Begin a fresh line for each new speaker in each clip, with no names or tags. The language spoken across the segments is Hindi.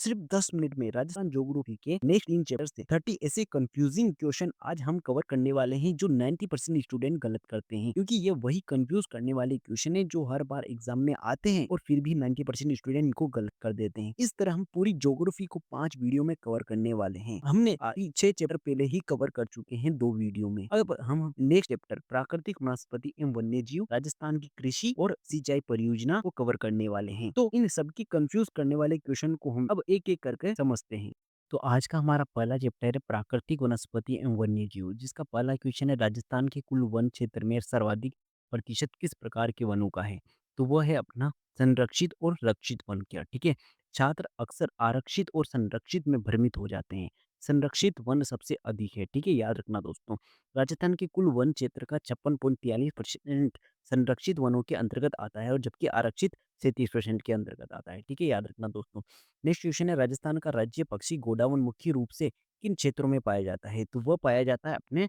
सिर्फ 10 मिनट में राजस्थान ज्योग्राफी के नेक्स्ट 3 चैप्टर से 30 ऐसे कंफ्यूजिंग क्वेश्चन आज हम कवर करने वाले हैं जो 90% स्टूडेंट गलत करते हैं, क्योंकि ये वही कंफ्यूज करने वाले क्वेश्चन है जो हर बार एग्जाम में आते हैं और फिर भी 90% स्टूडेंट इनको गलत कर देते हैं। इस तरह हम पूरी ज्योग्राफी को 5 वीडियो में कवर करने वाले हैं। हमने 6 चैप्टर पहले ही कवर कर चुके हैं 2 वीडियो में। अब हम नेक्स्ट चैप्टर प्राकृतिक वनस्पति एवं वन्य जीव, राजस्थान की कृषि और सिंचाई परियोजना को कवर करने वाले हैं। तो इन सबकी कंफ्यूज करने वाले क्वेश्चन को हम अब एक एक करके समझते हैं। तो आज का हमारा पहला चैप्टर है प्राकृतिक वनस्पति एवं वन्य जीव, जिसका पहला क्वेश्चन है राजस्थान के कुल वन क्षेत्र में सर्वाधिक प्रतिशत किस प्रकार के वनों का है। तो वह है अपना संरक्षित और रक्षित वन क्या। ठीक है, छात्र अक्सर आरक्षित और संरक्षित में भ्रमित हो जाते हैं। संरक्षित वन सबसे अधिक है। ठीक है, याद रखना दोस्तों। राजस्थान के कुल वन क्षेत्र का 56.43% संरक्षित वनों के अंतर्गत आता है और जबकि आरक्षित 37% के अंतर्गत आता है। ठीक है, याद रखना दोस्तों। नेक्स्ट क्वेश्चन है राजस्थान का राज्य पक्षी गोडावण मुख्य रूप से किन क्षेत्रों में पाया जाता है। तो वह पाया जाता है अपने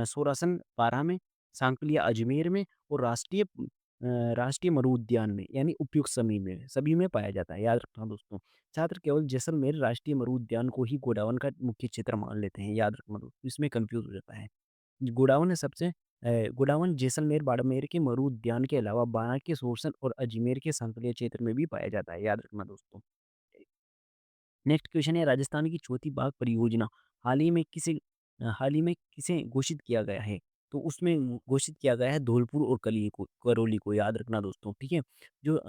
सोरासन पारा में, सांकलिया अजमेर में और राष्ट्रीय मरु उद्यान में, यानी उपयुक्त सभी में पाया जाता है। याद रखना दोस्तों। छात्र केवल जैसलमेर राष्ट्रीय मरु उद्यान को ही गोडावण का मुख्य क्षेत्र मान लेते हैं। याद रखना दोस्तों, इसमें कंफ्यूज हो जाता है। गोडावण है गोडावण जैसलमेर बाड़मेर के मरु उद्यान के अलावा बारां के सोरसन और अजमेर के सांकलिया क्षेत्र में भी पाया जाता है। याद रखना दोस्तों। नेक्स्ट क्वेश्चन है राजस्थान की चौथी बाघ परियोजना हाल ही में किसे घोषित किया गया है। तो उसमें घोषित किया गया है धौलपुर और करौली को। याद रखना दोस्तों। ठीक है, जो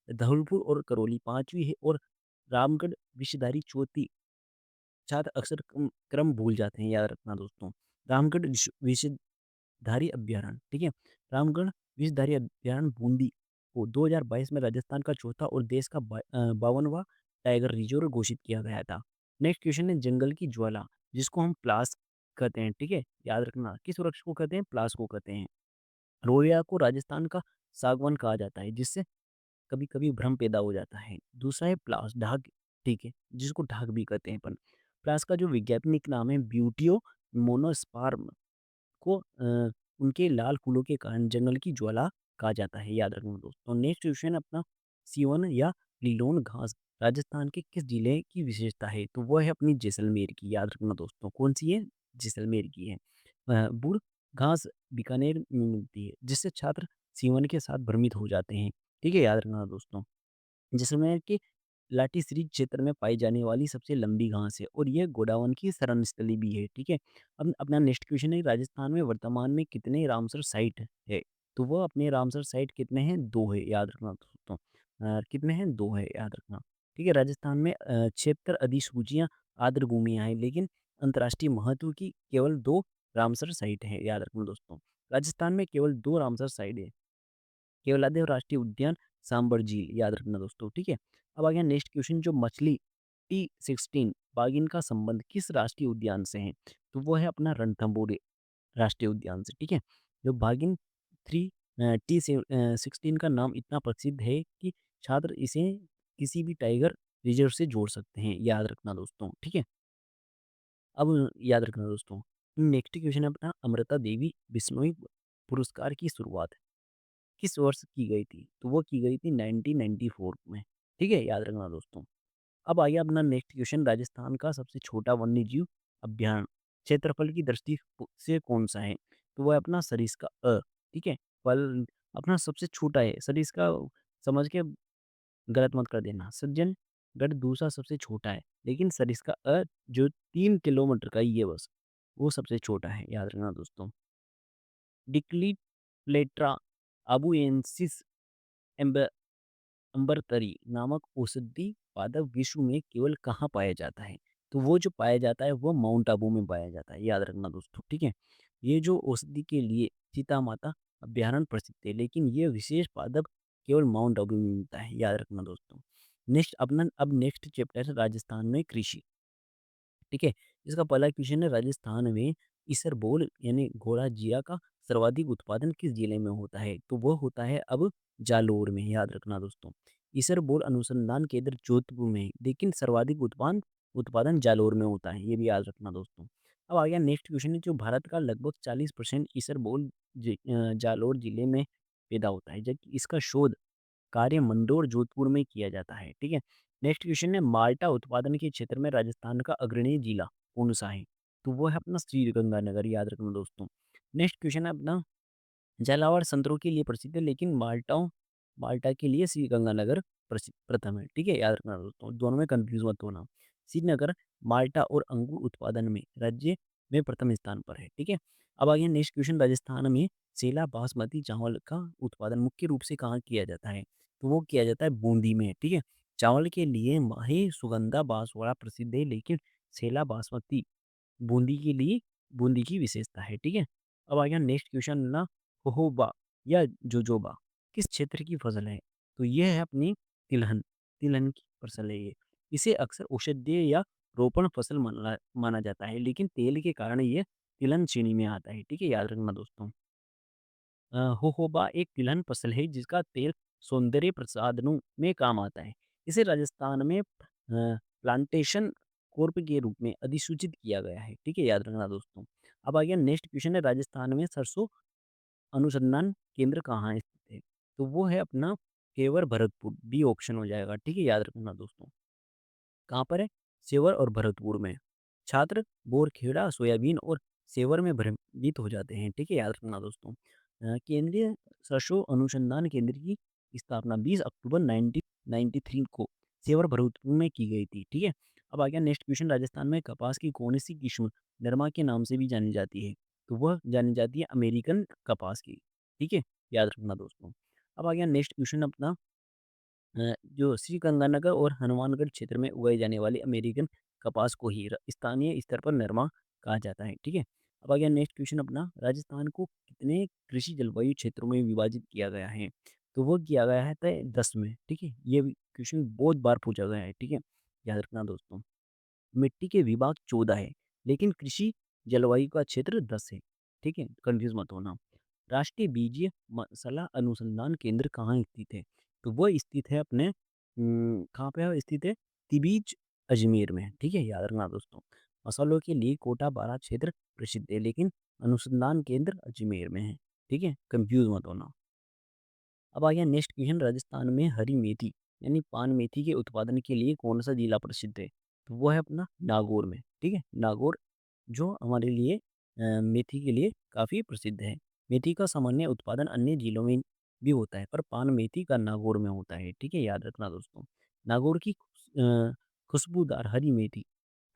धौलपुर और करौली पांचवी है और रामगढ़ विषधारी चौथी। छात्र अक्सर क्रम भूल जाते हैं। याद रखना दोस्तों। रामगढ़ विषधारी अभ्यारण्य। ठीक है, रामगढ़ विषधारी अभ्यारण्य बूंदी को 2022 में राजस्थान का चौथा और देश का 52वां टाइगर रिजर्व घोषित किया गया था। नेक्स्ट क्वेश्चन है जंगल की ज्वाला, जिसको हम प्लास कहते हैं। ठीक है, याद रखना किस वृक्ष को कहते हैं, प्लास को कहते हैं। रोया को राजस्थान का सागवान कहा जाता है, जिससे कभी कभी भ्रम पैदा हो जाता है। दूसरा है प्लास ढाक। ठीक है, जिसको ढाक भी कहते हैं अपन। प्लास का जो वैज्ञानिक नाम है ब्यूटियो मोनोस्पार्म को उनके लाल फूलों के कारण जंगल की ज्वाला कहा जाता है। याद रखना दोस्तों। नेक्स्ट क्वेश्चन अपना सिवन या लीलोन घास राजस्थान के किस जिले की विशेषता है। तो वह है अपनी जैसलमेर की। याद रखना दोस्तों, कौन सी है, जैसलमेर की है। बुर घास बीकानेर में मिलती है, जिससे छात्र सीवन के साथ भ्रमित हो जाते हैं। ठीक है, याद रखना दोस्तों। जैसलमेर के लाटीसरी क्षेत्र में पाई जाने वाली सबसे लंबी घास है और यह गोडावण की शरण स्थली भी है। ठीक है, अब अपना नेक्स्ट क्वेश्चन है राजस्थान में वर्तमान में कितने रामसर साइट है। तो वह अपने रामसर साइट कितने हैं, 2 है। याद रखना दोस्तों। कितने हैं, 2 है, याद रखना। ठीक है, राजस्थान में 76 अधिसूचियां आर्द्र भूमियां हैं, लेकिन अंतर्राष्ट्रीय महत्व की केवल 2 रामसर साइट है। याद रखना दोस्तों। राजस्थान में केवल 2 रामसर साइट है, केवलादेव राष्ट्रीय उद्यान, सांबर झील। याद रखना दोस्तों। ठीक है, अब आ गया नेक्स्ट क्वेश्चन, जो मछली T16 बाघिन का संबंध किस राष्ट्रीय उद्यान से है। तो वो है अपना रणथंभौर राष्ट्रीय उद्यान से। ठीक है, जो बाघिन थ्री T16 का नाम इतना प्रसिद्ध है कि छात्र इसे किसी भी टाइगर रिजर्व से जोड़ सकते हैं। याद रखना दोस्तों। ठीक है, अब याद रखना दोस्तों। नेक्स्ट क्वेश्चन है अपना अमृता देवी बिश्नोई पुरस्कार की शुरुआत किस वर्ष की गई थी। तो वो की गई थी 1994 में। ठीक है, याद रखना दोस्तों। अब आइए अपना नेक्स्ट क्वेश्चन, राजस्थान का सबसे छोटा वन्यजीव अभ्यारण्य क्षेत्रफल की दृष्टि से कौन सा है। तो वह अपना सरिस्का अ। ठीक है, फल अपना सबसे छोटा है। सरिस्का समझ के गलत मत कर देना। सज्जन गढ़ दूसरा सबसे छोटा है, लेकिन सरिस्का अ जो 3 किलोमीटर का ही है बस, वो सबसे छोटा है। याद रखना दोस्तों। डिक्ली प्लेट्रा आबुएंसिस अंबरतरी नामक औषधि पादप विश्व में केवल कहाँ पाया जाता है। तो वो जो पाया जाता है वो माउंट आबू में पाया जाता है। याद रखना दोस्तों। ठीक है, ये जो औषधि के लिए सीता माता अभ्यारण्य प्रसिद्ध है, लेकिन ये विशेष पादप केवल माउंट आबू में मिलता है। याद रखना दोस्तों। अब नेक्स्ट चैप्टर है राजस्थान में कृषि। ठीक है, इसका पहला क्वेश्चन है राजस्थान में इसरबोल यानी घोड़ा जिया का सर्वाधिक उत्पादन किस जिले में होता है। तो वो होता है अब जालोर में। याद रखना दोस्तों। इसरबोल अनुसंधान केंद्र जोधपुर में है, लेकिन सर्वाधिक उत्पादन उत्पादन जालोर में होता है। ये भी याद रखना दोस्तों। अब आ गया नेक्स्ट क्वेश्चन है, जो भारत का लगभग 40% इसरबोल जालोर जिले में पैदा होता है, जबकि इसका शोध कार्य मंदसौर जोधपुर में किया जाता है। ठीक है, नेक्स्ट क्वेश्चन है माल्टा उत्पादन के क्षेत्र में राजस्थान का अग्रणी जिला कौन सा है? तो वो है अपना श्री गंगानगर, याद रखना दोस्तों। नेक्स्ट क्वेश्चन है अपना झालावाड़ संतरों के लिए प्रसिद्ध है लेकिन माल्टा के लिए श्रीगंगानगर प्रथम है। ठीक है, याद रखना दोस्तों, दोनों में कंफ्यूज मत होना। श्रीनगर माल्टा और अंगूर उत्पादन में राज्य में प्रथम स्थान पर है। ठीक है, अब आगे नेक्स्ट क्वेश्चन, राजस्थान में सेला बासमती चावल का उत्पादन मुख्य रूप से कहाँ किया जाता है? तो वो किया जाता है बूंदी में। ठीक है, चावल के लिए माही सुगंधा बांसवाड़ा प्रसिद्ध है लेकिन सेला बासमती बूंदी के लिए बूंदी की विशेषता है। ठीक है, अब आ गया नेक्स्ट क्वेश्चन ना, होहोबा या जोजोबा किस क्षेत्र की फसल है? तो ये है अपनी तिलहन, तिलहन की फसल है ये। इसे अक्सर औषधीय या रोपण फसल माना माना जाता है लेकिन तेल के कारण ये तिलहन श्रेणी में आता है। ठीक है, याद रखना दोस्तों। होहोबा एक तिलहन फसल है जिसका तेल सौंदर्य प्रसाधनों में काम आता है। इसे राजस्थान में प्लांटेशन कॉर्प के रूप में अधिसूचित किया गया है। ठीक है, याद रखना दोस्तों। अब आ गया नेक्स्ट क्वेश्चन है, राजस्थान में सरसों अनुसंधान केंद्र कहाँ स्थित है? तो वो है अपना केवर भरतपुर, बी ऑप्शन हो जाएगा। ठीक है, याद रखना दोस्तों। कहाँ पर है? सेवर और भरतपुर में। छात्र बोरखेड़ा, सोयाबीन और सेवर में भ्रमित हो जाते हैं। ठीक है, याद रखना दोस्तों। केंद्रीय सरसों अनुसंधान केंद्र की स्थापना 20 अक्टूबर 1993 को सेवर भरतपुर में की गई थी। ठीक है, अब आ गया नेक्स्ट क्वेश्चन, राजस्थान में कपास की कौन सी किस्म नरमा के नाम से भी जानी जाती है? तो वह जानी जाती है अमेरिकन कपास की। ठीक है, याद रखना दोस्तों। अब आ गया नेक्स्ट क्वेश्चन अपना, जो श्री गंगानगर और हनुमानगढ़ क्षेत्र में उगाई जाने वाली अमेरिकन कपास को ही स्थानीय स्तर पर नरमा कहा जाता है। ठीक है, अब आ गया नेक्स्ट क्वेश्चन अपना, राजस्थान को कितने कृषि जलवायु क्षेत्रों में विभाजित किया गया है? तो वो किया गया है तय 10 में। ठीक है, ये क्वेश्चन बहुत बार पूछा गया है। ठीक है, याद रखना दोस्तों। मिट्टी के विभाग 14 है लेकिन कृषि जलवायु का क्षेत्र 10 है। ठीक है, कंफ्यूज मत होना। राष्ट्रीय बीजीय मसाला अनुसंधान केंद्र कहाँ स्थित है? तो वह स्थित है अपने कहाँ पे है स्थित है? तिबीज अजमेर में। ठीक है, याद रखना दोस्तों। मसालों के लिए कोटा बारा क्षेत्र प्रसिद्ध है लेकिन अनुसंधान केंद्र अजमेर में है। ठीक है, कंफ्यूज मत होना। अब आ गया नेक्स्ट क्वेश्चन, राजस्थान में हरी मेथी यानी पान मेथी के उत्पादन के लिए कौन सा जिला प्रसिद्ध है? तो वो है अपना नागौर में। ठीक है, नागौर जो हमारे लिए मेथी के लिए काफ़ी प्रसिद्ध है। मेथी का सामान्य उत्पादन अन्य जिलों में भी होता है पर पान मेथी का नागौर में होता है। ठीक है, याद रखना दोस्तों। नागौर की खुशबूदार हरी मेथी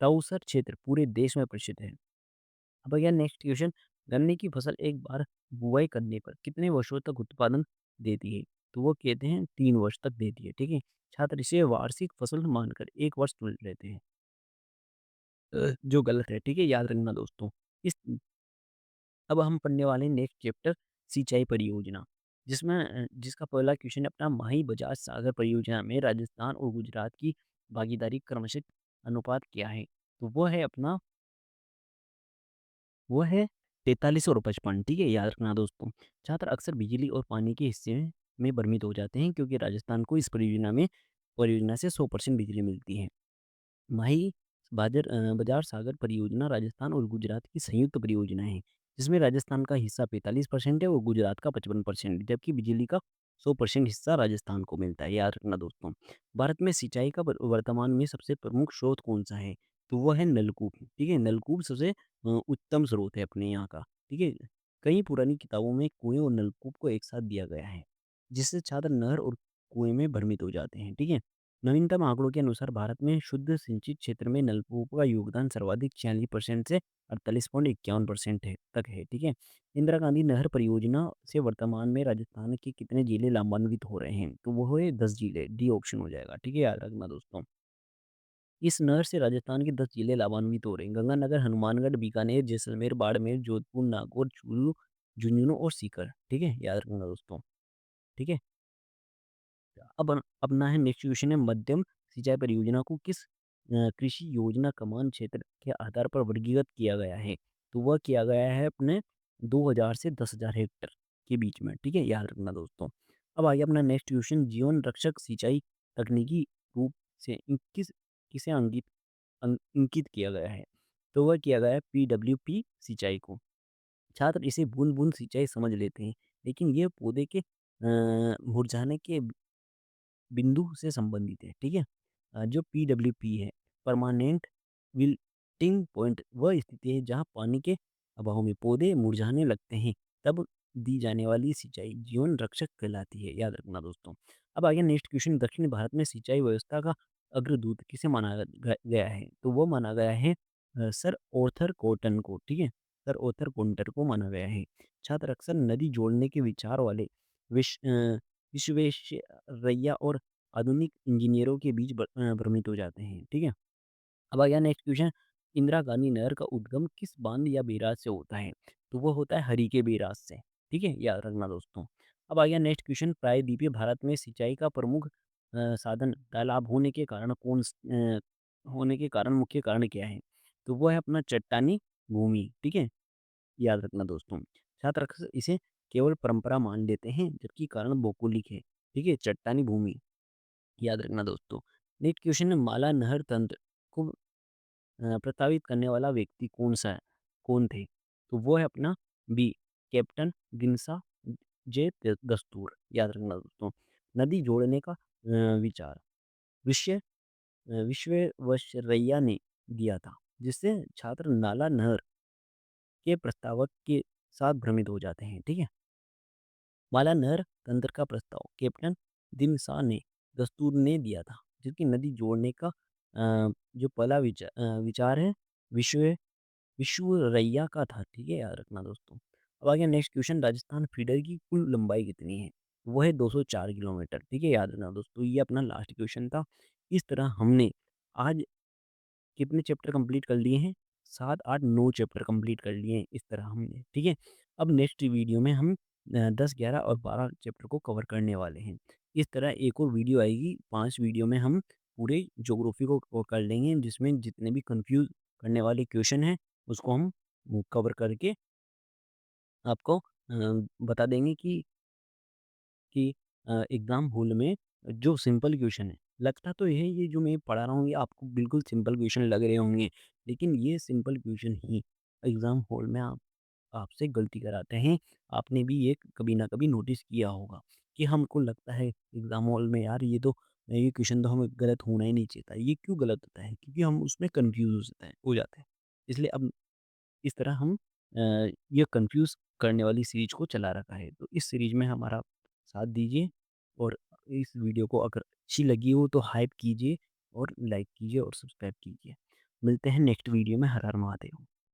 तउसर क्षेत्र पूरे देश में प्रसिद्ध है। अब भैया नेक्स्ट क्वेश्चन, गन्ने की फसल एक बार बुआई करने पर कितने वर्षों तक उत्पादन देती है? तो वो कहते हैं 3 वर्ष तक देती है। ठीक है, छात्र इसे वार्षिक फसल मानकर 1 वर्ष तुल लेते हैं, जो गलत है। ठीक है, याद रखना दोस्तों। इस अब हम पढ़ने वाले हैं नेक्स्ट चैप्टर, सिंचाई परियोजना, जिसमें जिसका पहला क्वेश्चन है अपना, माही बजाज सागर परियोजना में राजस्थान और गुजरात की भागीदारी क्रमशः अनुपात क्या है? तो वो है अपना, वो है 43 और 55। ठीक है, याद रखना दोस्तों। छात्र अक्सर बिजली और पानी के हिस्से में भ्रमित हो जाते हैं क्योंकि राजस्थान को इस परियोजना से 100% बिजली मिलती है। माही बजाज सागर परियोजना राजस्थान और गुजरात की संयुक्त परियोजना है जिसमें राजस्थान का हिस्सा 45% है और गुजरात का 55%, जबकि बिजली का 100% हिस्सा राजस्थान को मिलता है। याद रखना दोस्तों। भारत में सिंचाई का वर्तमान में सबसे प्रमुख स्रोत कौन सा है? तो वह है नलकूप। ठीक है, नलकूप सबसे उत्तम स्रोत है अपने यहाँ का। ठीक है, कई पुरानी किताबों में कुएं और नलकूप को एक साथ दिया गया है जिससे छात्र नहर और कुएं में भ्रमित हो जाते हैं। ठीक है, नवीनतम आंकड़ों के अनुसार भारत में शुद्ध सिंचित क्षेत्र में नलकूप का योगदान सर्वाधिक 46% से 48.51% है तक है। ठीक है, इंदिरा गांधी नहर परियोजना से वर्तमान में राजस्थान के कितने जिले लाभान्वित हो रहे हैं? तो वो है 10 जिले, डी ऑप्शन हो जाएगा। ठीक है, याद रखना दोस्तों। इस नहर से राजस्थान के 10 जिले लाभान्वित हो रहे हैं, गंगानगर, हनुमानगढ़, बीकानेर, जैसलमेर, बाड़मेर, जोधपुर, नागौर, चूरू, झुंझुनू और सीकर। ठीक है, याद रखना दोस्तों। ठीक है, अब अपना है नेक्स्ट क्वेश्चन है, मध्यम सिंचाई परियोजना को किस कृषि योजना कमान क्षेत्र के आधार पर वर्गीकृत किया गया है? तो वह किया गया है अपने 2000 से 10,000 हेक्टेयर के बीच में। ठीक है, याद रखना दोस्तों। अब आगे अपना नेक्स्ट क्वेश्चन, जीवन रक्षक सिंचाई तकनीकी रूप से किसे अंकित किया गया है? तो वह किया गया है PWP सिंचाई को। छात्र इसे बूंद बूंद सिंचाई समझ लेते हैं लेकिन यह पौधे के मुरझाने के बिंदु से संबंधित है। ठीक है, जो पीडब्ल्यूपी है, परमानेंट विल्टिंग पॉइंट, वह स्थिति है जहाँ पानी के अभाव में पौधे मुरझाने लगते हैं, तब दी जाने वाली सिंचाई जीवन रक्षक कहलाती है, याद रखना दोस्तों। अब आगे नेक्स्ट क्वेश्चन, दक्षिण भारत में सिंचाई व्यवस्था का अग्रदूत किसे माना गया है? तो वो माना गया है सर आर्थर कॉटन को, ठीक है? सर आर्थर कॉटन को माना गया है। छात्र अक्सर नदी जोड़ने के विचार वाले विश्वेश्वरैया और आधुनिक इंजीनियरों के बीच भ्रमित हो जाते हैं, ठीक है? अब आ गया नेक्स्ट क्वेश्चन, इंदिरा गांधी नहर का उद्गम किस बांध या बैराज से होता है? तो वो होता है हरीके बैराज से, ठीक है? याद रखना दोस्तों। अब आ गया नेक्स्ट क्वेश्चन, प्रायद्वीपीय भारत में सिंचाई का प्रमुख साधन तालाब होने के कारण मुख्य कारण क्या है? तो वो है अपना चट्टानी भूमि, ठीक है? याद रखना दोस्तों। छात्र अक्सर इसे केवल परंपरा मान लेते हैं, जबकि कारण भौगोलिक है, ठीक है? चट्टानी भूमि, याद रखना दोस्तों। नेक्स्ट क्वेश्चन है, माला नहर तंत्र को प्रस्तावित करने वाला व्यक्ति कौन थे? तो वो है अपना बी, कैप्टन दिनसा दस्तूर, याद रखना दोस्तों। नदी जोड़ने का विचार विश्वेश्वरैया ने दिया था, जिससे छात्र नाला नहर के प्रस्तावक के साथ भ्रमित हो जाते हैं, ठीक है? माला नहर तंत्र का प्रस्ताव कैप्टन दिनसा ने दस्तूर ने दिया था, जबकि नदी जोड़ने का जो पहला विचार है विश्व विश्वरैया का था, ठीक है? याद रखना दोस्तों। अब आ गया नेक्स्ट क्वेश्चन, राजस्थान फीडर की कुल लंबाई कितनी है? वो है 204 किलोमीटर, ठीक है? याद रखना दोस्तों, ये अपना लास्ट क्वेश्चन था। इस तरह हमने आज कितने चैप्टर कंप्लीट कर लिए हैं? 7, 8, 9 चैप्टर कंप्लीट कर लिए हैं इस तरह हमने, ठीक है? अब नेक्स्ट वीडियो में हम 10, 11 और 12 चैप्टर को कवर करने वाले हैं। इस तरह एक और वीडियो आएगी, 5 वीडियो में हम पूरे ज्योग्राफी को कर लेंगे, जिसमें जितने भी कन्फ्यूज़ करने वाले क्वेश्चन हैं, उसको हम कवर करके आपको बता देंगे कि एग्ज़ाम हॉल में जो सिंपल क्वेश्चन है, लगता तो ये जो मैं पढ़ा रहा हूँ ये आपको बिल्कुल सिंपल क्वेश्चन लग रहे होंगे, लेकिन ये सिंपल क्वेश्चन ही एग्ज़ाम हॉल में आपसे गलती कराते हैं। आपने भी ये कभी ना कभी नोटिस किया होगा कि हमको लगता है एग्ज़ाम हॉल में यार ये क्वेश्चन तो हमें गलत होना ही नहीं चाहिए था। ये क्यों गलत होता है? क्योंकि हम उसमें कन्फ्यूज़ हो जाते हैं। इसलिए अब इस तरह हम ये कन्फ्यूज़ करने वाली सीरीज़ को चला रखा है। तो इस सीरीज़ में हमारा साथ दीजिए और इस वीडियो को अगर अच्छी लगी हो तो हाइप कीजिए और लाइक कीजिए और सब्सक्राइब कीजिए। मिलते हैं नेक्स्ट वीडियो में। हर हर महादेव।